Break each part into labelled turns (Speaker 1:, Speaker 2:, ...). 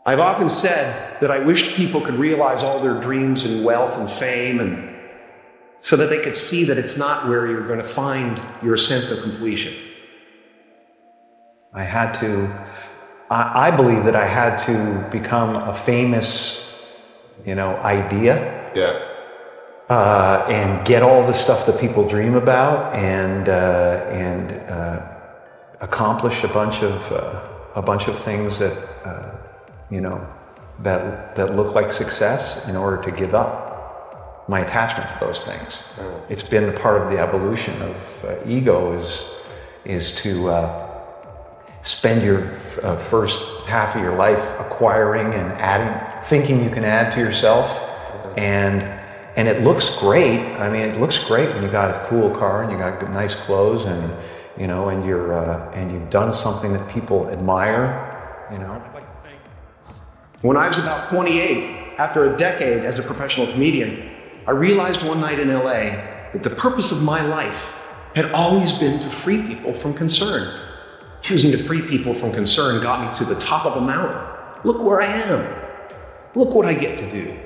Speaker 1: I've often said that I wished people could realize all their dreams in wealth and fame, and so that they could see that it's not where you're going to find your sense of completion.
Speaker 2: I believe that I had to become a famous, idea.
Speaker 3: Yeah.
Speaker 2: And get all the stuff that people dream about, and accomplish a bunch of things that that look like success in order to give up my attachment to those things.
Speaker 3: Oh.
Speaker 2: It's been part of the evolution of ego is to spend your first half of your life acquiring and adding, thinking you can add to yourself, and it looks great. I mean, it looks great when you got a cool car and you got nice clothes, and and you've done something that people admire.
Speaker 1: When I was about 28, after a decade as a professional comedian, I realized one night in LA that the purpose of my life had always been to free people from concern. Choosing to free people from concern got me to the top of a mountain. Look where I am. Look what I get to do.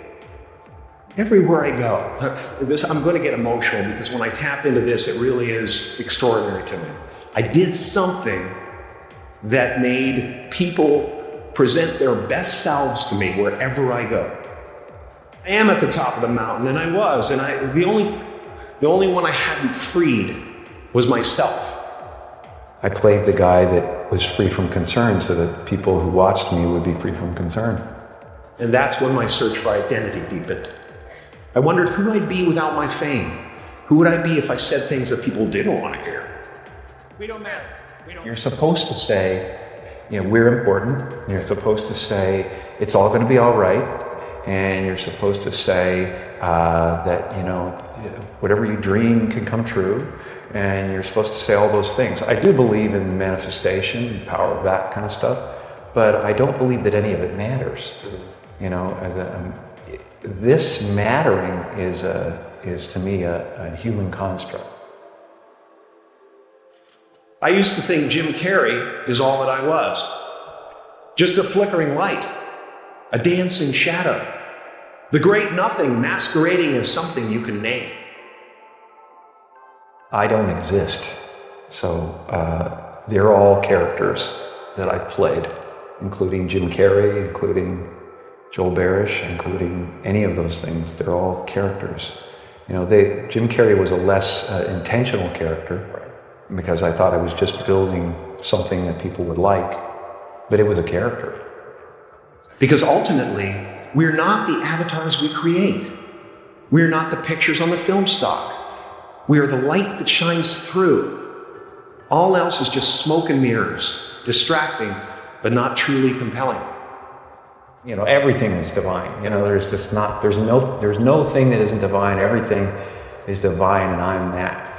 Speaker 1: Everywhere I go. I'm going to get emotional because when I tap into this, it really is extraordinary to me. I did something that made people present their best selves to me wherever I go. I am at the top of the mountain, and I was, and the only one I hadn't freed was myself.
Speaker 2: I played the guy that was free from concern so that people who watched me would be free from concern.
Speaker 1: And that's when my search for identity deepened. I wondered who I'd be without my fame. Who would I be if I said things that people didn't want to hear? We don't matter.
Speaker 2: You're supposed to say, we're important. You're supposed to say, it's all going to be all right. And you're supposed to say that, whatever you dream can come true. And you're supposed to say all those things. I do believe in manifestation, the power of that kind of stuff. But I don't believe that any of it matters. This mattering is to me a human construct.
Speaker 1: I used to think Jim Carrey is all that I was. Just a flickering light, a dancing shadow, the great nothing masquerading as something you can name.
Speaker 2: I don't exist. So they're all characters that I played, including Jim Carrey, including Joel Barish, including any of those things. They're all characters. Jim Carrey was a less intentional character, because I thought I was just building something that people would like, but it was a character.
Speaker 1: Because ultimately, we're not the avatars we create. We're not the pictures on the film stock. We are the light that shines through. All else is just smoke and mirrors, distracting, but not truly compelling.
Speaker 2: Everything is divine. There's no thing that isn't divine. Everything is divine, and I'm that.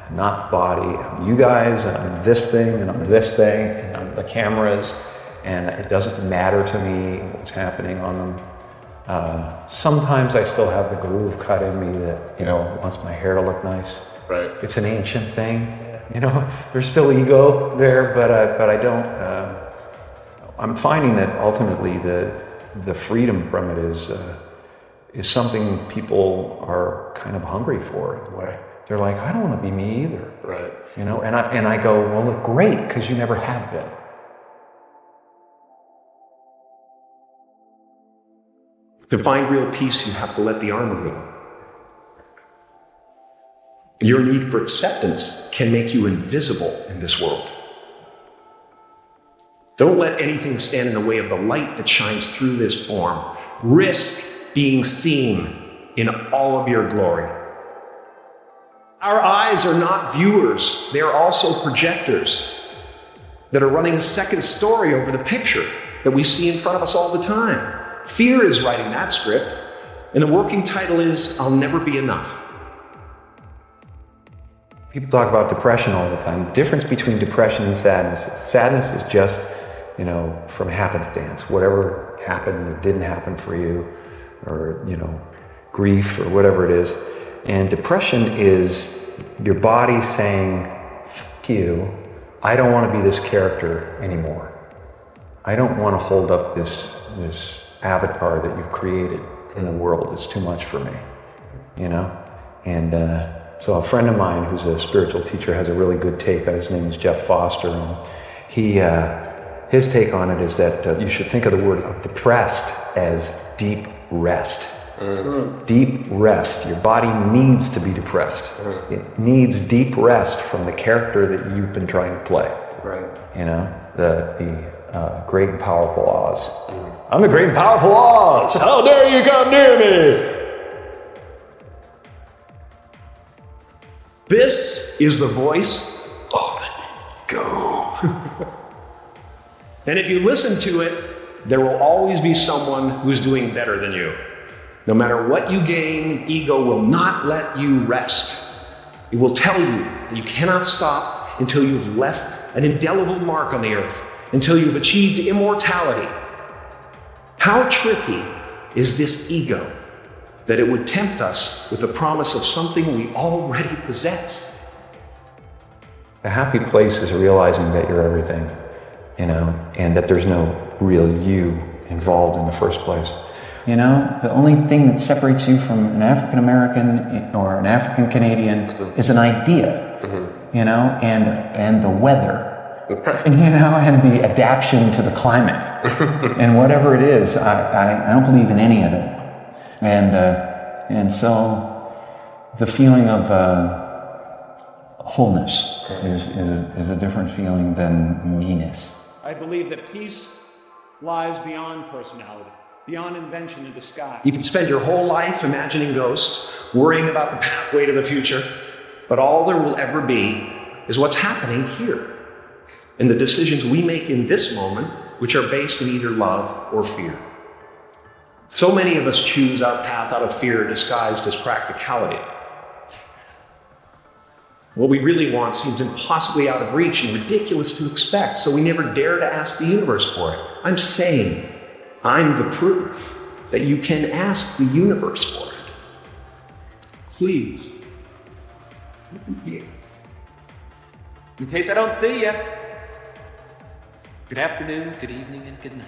Speaker 2: I'm not body. I'm you guys, and I'm this thing, and I'm this thing, and I'm the cameras, and it doesn't matter to me what's happening on them. Sometimes I still have the groove cut in me that, wants my hair to look nice.
Speaker 3: Right.
Speaker 2: It's an ancient thing. There's still ego there, but I don't. I'm finding that ultimately the freedom from it is something people are kind of hungry for.
Speaker 3: Right.
Speaker 2: They're like, I don't want to be me either.
Speaker 3: Right.
Speaker 2: And I go, well, look, great, because you never have been.
Speaker 1: To find real peace, you have to let the armor go. Your need for acceptance can make you invisible in this world. Don't let anything stand in the way of the light that shines through this form. Risk being seen in all of your glory. Our eyes are not viewers, they are also projectors that are running a second story over the picture that we see in front of us all the time. Fear is writing that script, and the working title is, I'll Never Be Enough.
Speaker 2: People talk about depression all the time. The difference between depression and sadness. Sadness is just, from happenstance. Whatever happened or didn't happen for you, or, grief or whatever it is. And depression is your body saying, F you, I don't want to be this character anymore. I don't want to hold up this avatar that you've created in the world. It's too much for me, you know? And so a friend of mine who's a spiritual teacher has a really good take. His name is Jeff Foster, and his take on it is that you should think of the word depressed as deep rest. Deep rest. Your body needs to be depressed. It needs deep rest from the character that you've been trying to play.
Speaker 3: Right.
Speaker 2: You know, the great and powerful Oz. I'm the great and powerful Oz. How dare you come near me?
Speaker 1: This is the voice of the ego. And if you listen to it, there will always be someone who's doing better than you. No matter what you gain, ego will not let you rest. It will tell you that you cannot stop until you've left an indelible mark on the earth, until you've achieved immortality. How tricky is this ego that it would tempt us with the promise of something we already possess?
Speaker 2: A happy place is realizing that you're everything, you know, and that there's no real you involved in the first place.
Speaker 4: You know, the only thing that separates you from an African American or an African Canadian is an idea, you know, and the weather, you know, and the adaptation to the climate, and whatever it is, I don't believe in any of it, and so the feeling of wholeness is a different feeling than meanness.
Speaker 5: I believe that peace lies beyond personality, beyond invention and disguise.
Speaker 1: You can spend your whole life imagining ghosts, worrying about the pathway to the future, but all there will ever be is what's happening here, and the decisions we make in this moment, which are based in either love or fear. So many of us choose our path out of fear disguised as practicality. What we really want seems impossibly out of reach and ridiculous to expect, so we never dare to ask the universe for it. I'm saying, I'm the proof that you can ask the universe for it. Please.
Speaker 5: In case I don't see you, good afternoon, good evening, and good night.